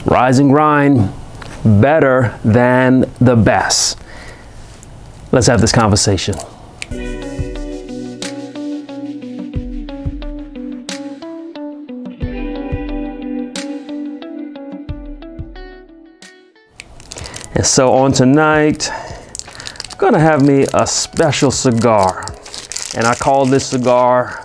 Rise and grind, better than the best. Let's have this conversation. And so on tonight, I'm gonna have me a special cigar. And I call this cigar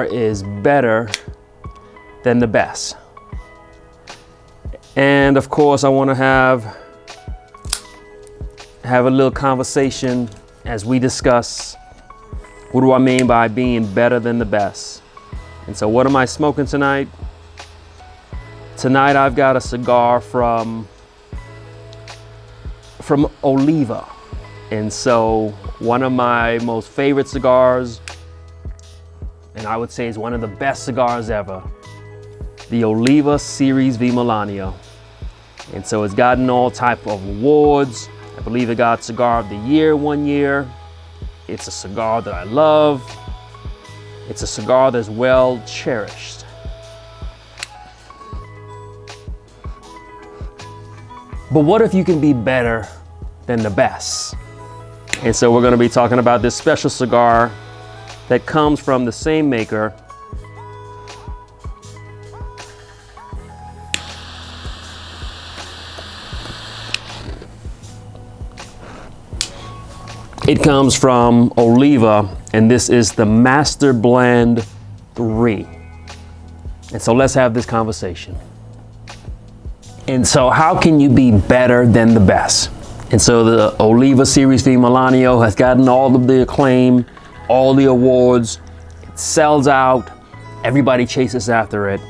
is better than the best. And of course, I wanna have a little conversation as we discuss, what do I mean by being better than the best? And so what am I smoking tonight? Tonight I've got a cigar from Oliva. And so one of my most favorite cigars, and I would say is one of the best cigars ever, the Oliva Series V Melanio. And so it's gotten all type of awards. I believe it got Cigar of the Year one year. It's a cigar that I love. It's a cigar that's well cherished. But what if you can be better than the best? And so we're going to be talking about this special cigar that comes from the same maker. It comes from Oliva, and this is the Master Blend 3. And so let's have this conversation. And so how can you be better than the best? And so the Oliva Series V Melanio has gotten all of the acclaim, all the awards. It sells out. Everybody chases after it.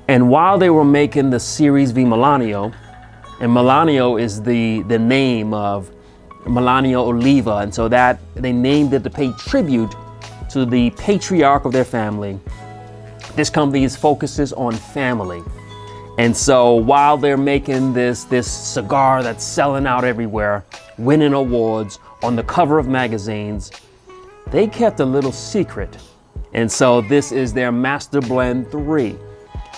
And while they were making the Series V Melanio, and Melanio is the name of Melanio Oliva, and so that they named it to pay tribute to the patriarch of their family. This company focuses on family. And so while they're making this cigar that's selling out everywhere, winning awards, on the cover of magazines, they kept a little secret. And so this is their Master Blend 3.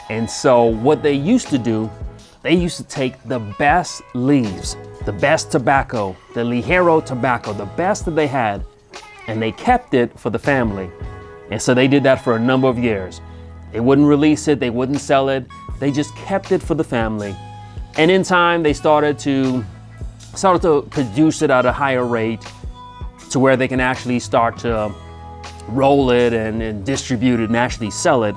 And so what they used to do, they used to take the best leaves, the best tobacco, the Ligero tobacco, the best that they had, and they kept it for the family. And so they did that for a number of years. They wouldn't release it, they wouldn't sell it, they just kept it for the family. And in time, they started to produce it at a higher rate to where they can actually start to roll it and distribute it and actually sell it.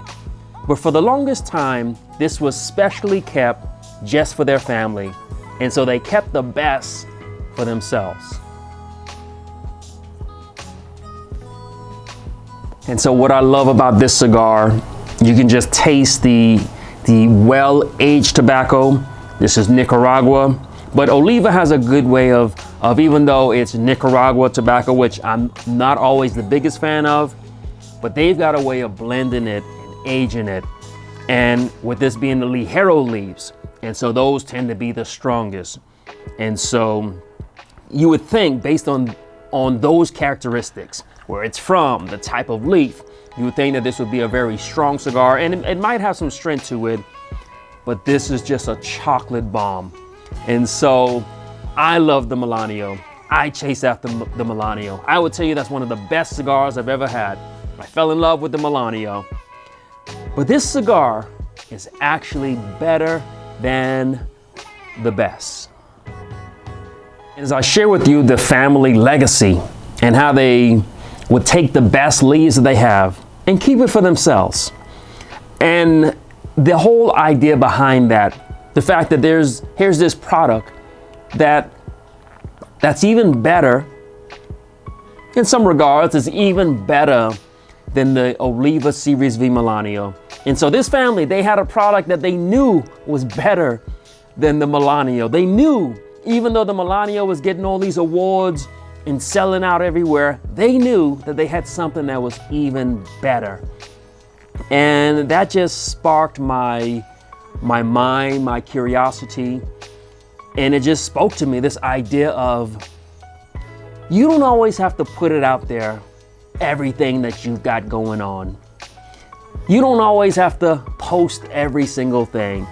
But for the longest time, this was specially kept just for their family. And so they kept the best for themselves. And so what I love about this cigar, you can just taste the well-aged tobacco. This is Nicaragua, but Oliva has a good way of even though it's Nicaragua tobacco, which I'm not always the biggest fan of, but they've got a way of blending it and aging it. And with this being the Ligero leaves, and so those tend to be the strongest. And so you would think based on those characteristics, where it's from, the type of leaf, you would think that this would be a very strong cigar, and it might have some strength to it, but this is just a chocolate bomb. And so I love the Melanio. I chase after the Melanio. I would tell you that's one of the best cigars I've ever had. I fell in love with the Melanio. But this cigar is actually better than the best. As I share with you the family legacy and how they would take the best leaves that they have and keep it for themselves. And the whole idea behind that, the fact that here's this product that's even better, in some regards, is even better than the Oliva Series V Melanio. And so this family, they had a product that they knew was better than the Melanio. They knew, even though the Melanio was getting all these awards and selling out everywhere, they knew that they had something that was even better. And that just sparked my mind, my curiosity. And it just spoke to me, this idea of, you don't always have to put it out there, everything that you've got going on. You don't always have to post every single thing.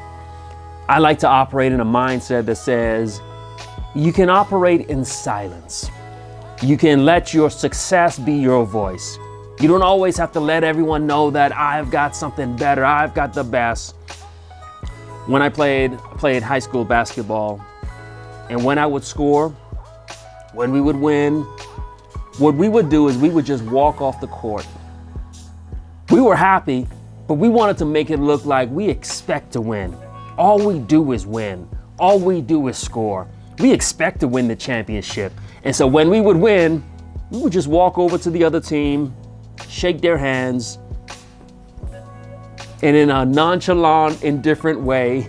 I like to operate in a mindset that says you can operate in silence. You can let your success be your voice. You don't always have to let everyone know that I've got something better, I've got the best. When I played high school basketball, and when I would score, when we would win, what we would do is we would just walk off the court. We were happy, but we wanted to make it look like we expect to win. All we do is win. All we do is score. We expect to win the championship. And so when we would win, we would just walk over to the other team, shake their hands, and in a nonchalant, indifferent way,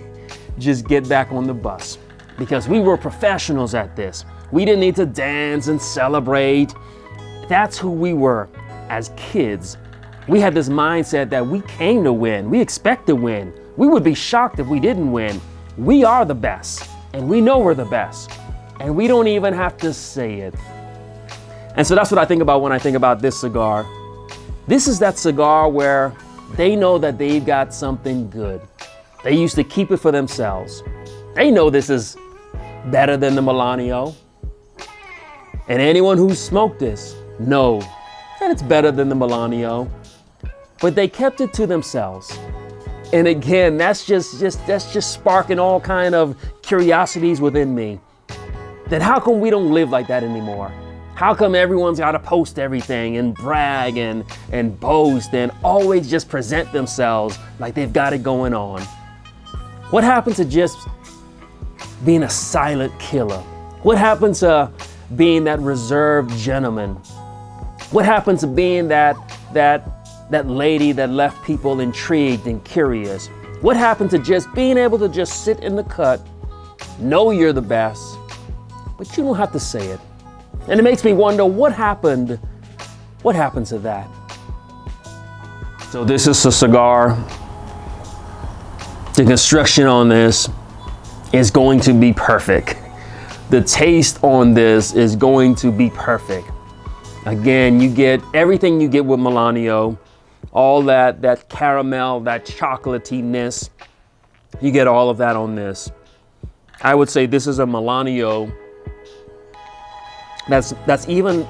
just get back on the bus. Because we were professionals at this. We didn't need to dance and celebrate. That's who we were as kids. We had this mindset that we came to win. We expect to win. We would be shocked if we didn't win. We are the best, and we know we're the best, and we don't even have to say it. And so that's what I think about when I think about this cigar. This is that cigar where they know that they've got something good. They used to keep it for themselves. They know this is better than the Melanio. And anyone who's smoked this know that it's better than the Melanio. But they kept it to themselves. And again, that's just sparking all kind of curiosities within me. That how come we don't live like that anymore? How come everyone's got to post everything and brag and boast and always just present themselves like they've got it going on? What happened to just being a silent killer? What happened to being that reserved gentleman? What happened to being that lady that left people intrigued and curious? What happened to just being able to just sit in the cut, know you're the best, but you don't have to say it? And it makes me wonder what happened to that? So this is a cigar. The construction on this is going to be perfect. The taste on this is going to be perfect. Again, you get everything you get with Melanio, all that caramel, that chocolatiness. You get all of that on this. I would say this is a Melanio that's even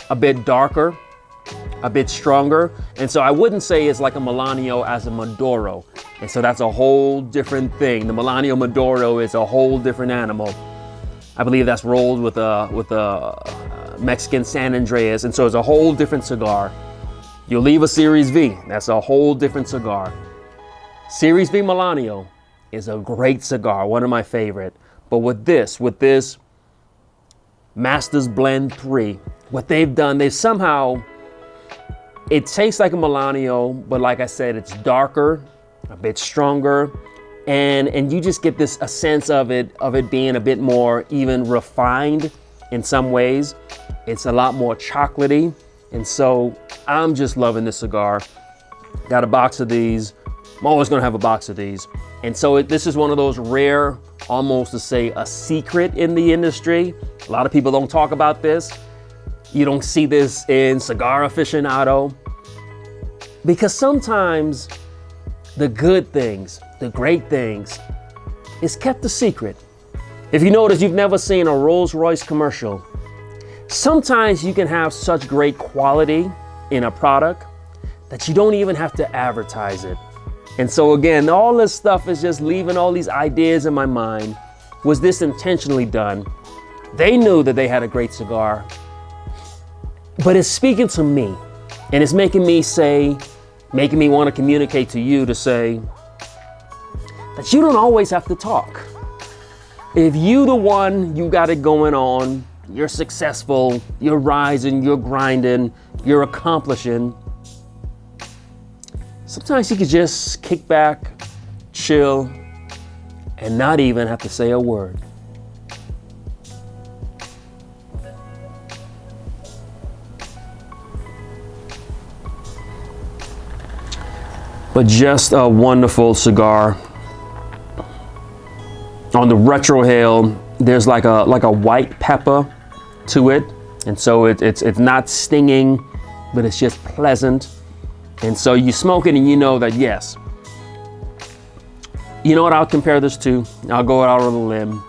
a bit darker, a bit stronger. And so I wouldn't say it's like a Melanio as a Maduro. And so that's a whole different thing. The Melanio Maduro is a whole different animal. I believe that's rolled with a Mexican San Andreas. And so it's a whole different cigar. The Oliva Series V, that's a whole different cigar. Series V Melanio is a great cigar, one of my favorite. But with this Master's Blend 3, what they've done, it tastes like a Melanio, but like I said, it's darker, a bit stronger, and you just get a sense of it being a bit more even refined in some ways. It's a lot more chocolatey, and so I'm just loving this cigar. Got a box of these. I'm always gonna have a box of these. And so this is one of those rare, almost to say a secret in the industry. A lot of people don't talk about this. You don't see this in Cigar Aficionado. Because sometimes the good things, the great things, is kept a secret. If you notice, you've never seen a Rolls-Royce commercial. Sometimes you can have such great quality in a product that you don't even have to advertise it. And so again, all this stuff is just leaving all these ideas in my mind. Was this intentionally done? They knew that they had a great cigar, but it's speaking to me, and it's making me want to communicate to you to say that you don't always have to talk. If you the one, you got it going on, you're successful, you're rising, you're grinding, you're accomplishing, sometimes you could just kick back, chill, and not even have to say a word. But just a wonderful cigar. On the retrohale, there's like a white pepper to it, and so it's not stinging, but it's just pleasant. And so you smoke it and you know that yes, You know what I'll compare this to? I'll go out on a limb.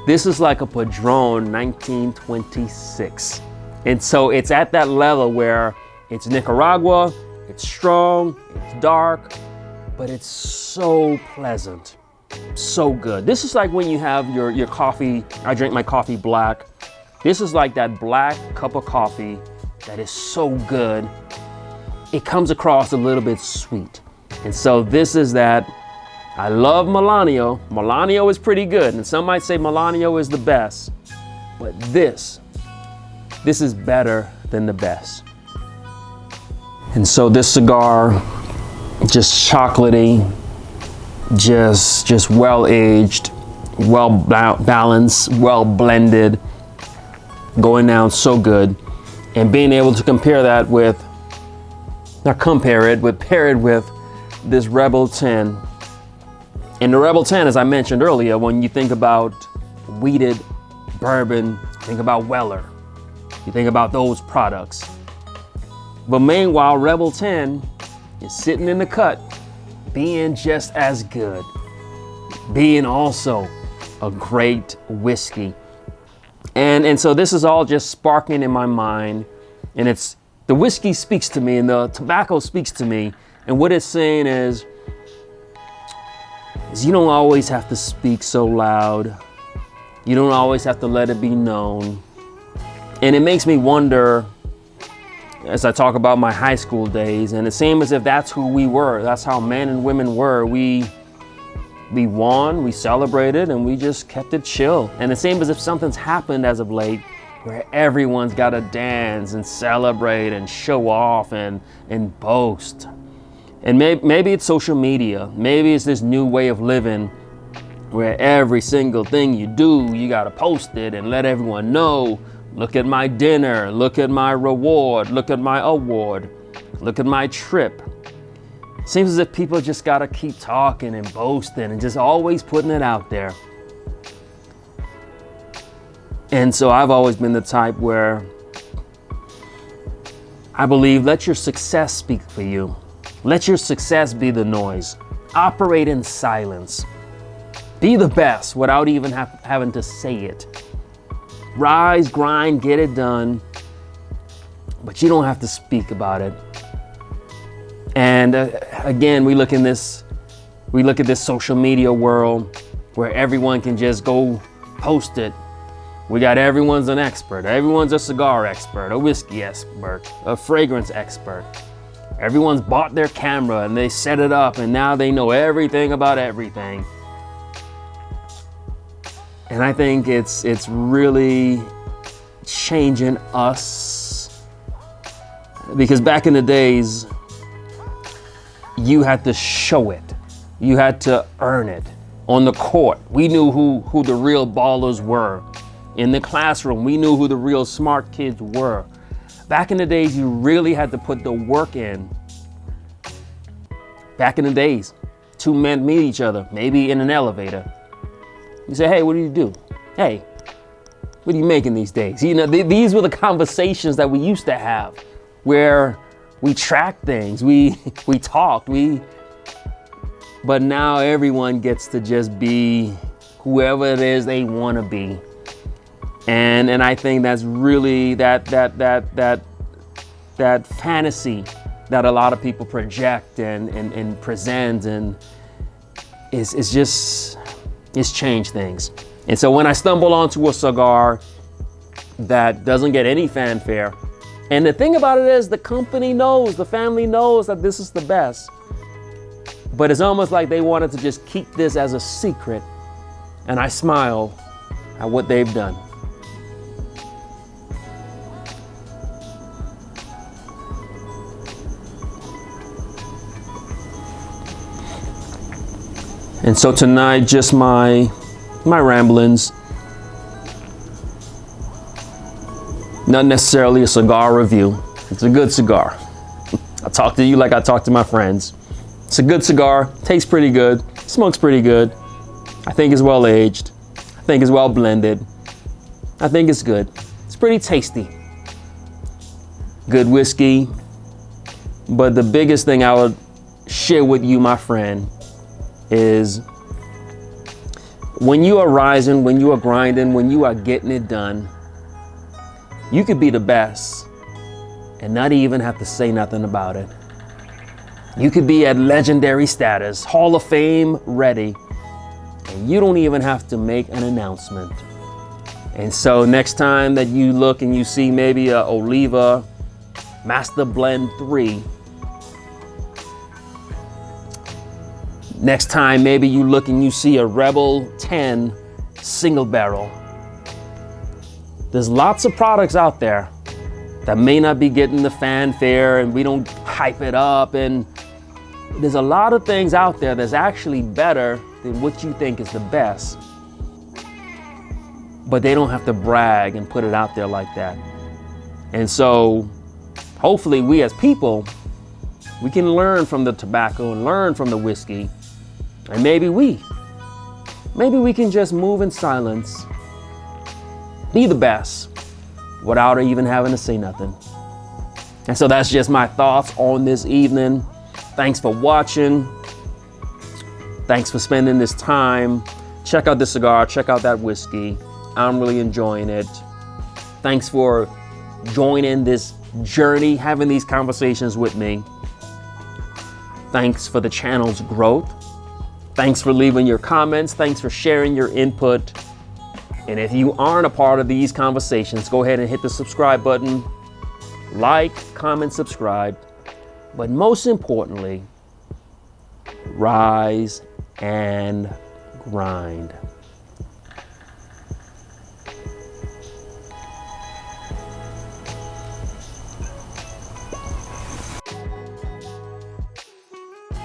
This is like a Padron 1926. And so it's at that level where it's Nicaragua, it's strong, it's dark, but it's so pleasant, so good. This is like when you have your coffee. I drink my coffee black. This is like that black cup of coffee that is so good. It comes across a little bit sweet. And so this is that. I love Melanio. Melanio is pretty good, and some might say Melanio is the best, but this is better than the best. And so this cigar, just chocolatey, just well aged, well balanced, well blended, going down so good, and being able to pair it with this Rebel 10. And the Rebel 10, as I mentioned earlier, when you think about wheated bourbon, think about Weller, you think about those products. But meanwhile, Rebel 10 is sitting in the cut, being just as good, being also a great whiskey. And so this is all just sparking in my mind. And it's the whiskey speaks to me and the tobacco speaks to me. And what it's saying is you don't always have to speak so loud. You don't always have to let it be known. And it makes me wonder, as I talk about my high school days, and it seems as if that's who we were. That's how men and women were. We won, we celebrated, and we just kept it chill. And it seems as if something's happened as of late where everyone's got to dance and celebrate and show off and boast. And maybe it's social media. Maybe it's this new way of living where every single thing you do, you got to post it and let everyone know. Look at my dinner. Look at my reward. Look at my award. Look at my trip. Seems as if people just got to keep talking and boasting and just always putting it out there. And so I've always been the type where I believe let your success speak for you. Let your success be the noise. Operate in silence. Be the best without even having to say it. Rise, grind, get it done, but you don't have to speak about it. And again, we look at this social media world where everyone can just go post it. We got everyone's an expert. Everyone's a cigar expert, a whiskey expert, a fragrance expert. Everyone's bought their camera and they set it up and now they know everything about everything. And I think it's really changing us, because back in the days, you had to show it. You had to earn it. On the court, we knew who the real ballers were. In the classroom, we knew who the real smart kids were. Back in the days, you really had to put the work in. Back in the days, two men meet each other, maybe in an elevator. You say, hey, what do you do? Hey, what are you making these days? You know, these were the conversations that we used to have, where we tracked things, we talked, but now everyone gets to just be whoever it is they want to be. And I think that's really that fantasy that a lot of people project and present, and it's changed things. And so when I stumble onto a cigar that doesn't get any fanfare, and the thing about it is the company knows, the family knows that this is the best, but it's almost like they wanted to just keep this as a secret, and I smile at what they've done. And so tonight, just my ramblings, not necessarily a cigar review. It's a good cigar. I talk to you like I talk to my friends. It's a good cigar, tastes pretty good, smokes pretty good. I think it's well aged. I think it's well blended. I think it's good. It's pretty tasty. Good whiskey. But the biggest thing I would share with you, my friend, is When you are rising, when you are grinding, when you are getting it done, you could be the best and not even have to say nothing about it. You could be at legendary status, Hall of Fame ready, and you don't even have to make an announcement. And so next time that you look and you see maybe a Oliva Master Blend 3, next time maybe you look and you see a Rebel 10 single barrel. There's lots of products out there that may not be getting the fanfare and we don't hype it up, and there's a lot of things out there that's actually better than what you think is the best. But they don't have to brag and put it out there like that. And so hopefully we as people, we can learn from the tobacco and learn from the whiskey. And maybe we can just move in silence, be the best, without even having to say nothing. And so that's just my thoughts on this evening. Thanks for watching. Thanks for spending this time. Check out the cigar, check out that whiskey. I'm really enjoying it. Thanks for joining this journey, having these conversations with me. Thanks for the channel's growth. Thanks for leaving your comments. Thanks for sharing your input. And if you aren't a part of these conversations, go ahead and hit the subscribe button. Like, comment, subscribe. But most importantly, rise and grind.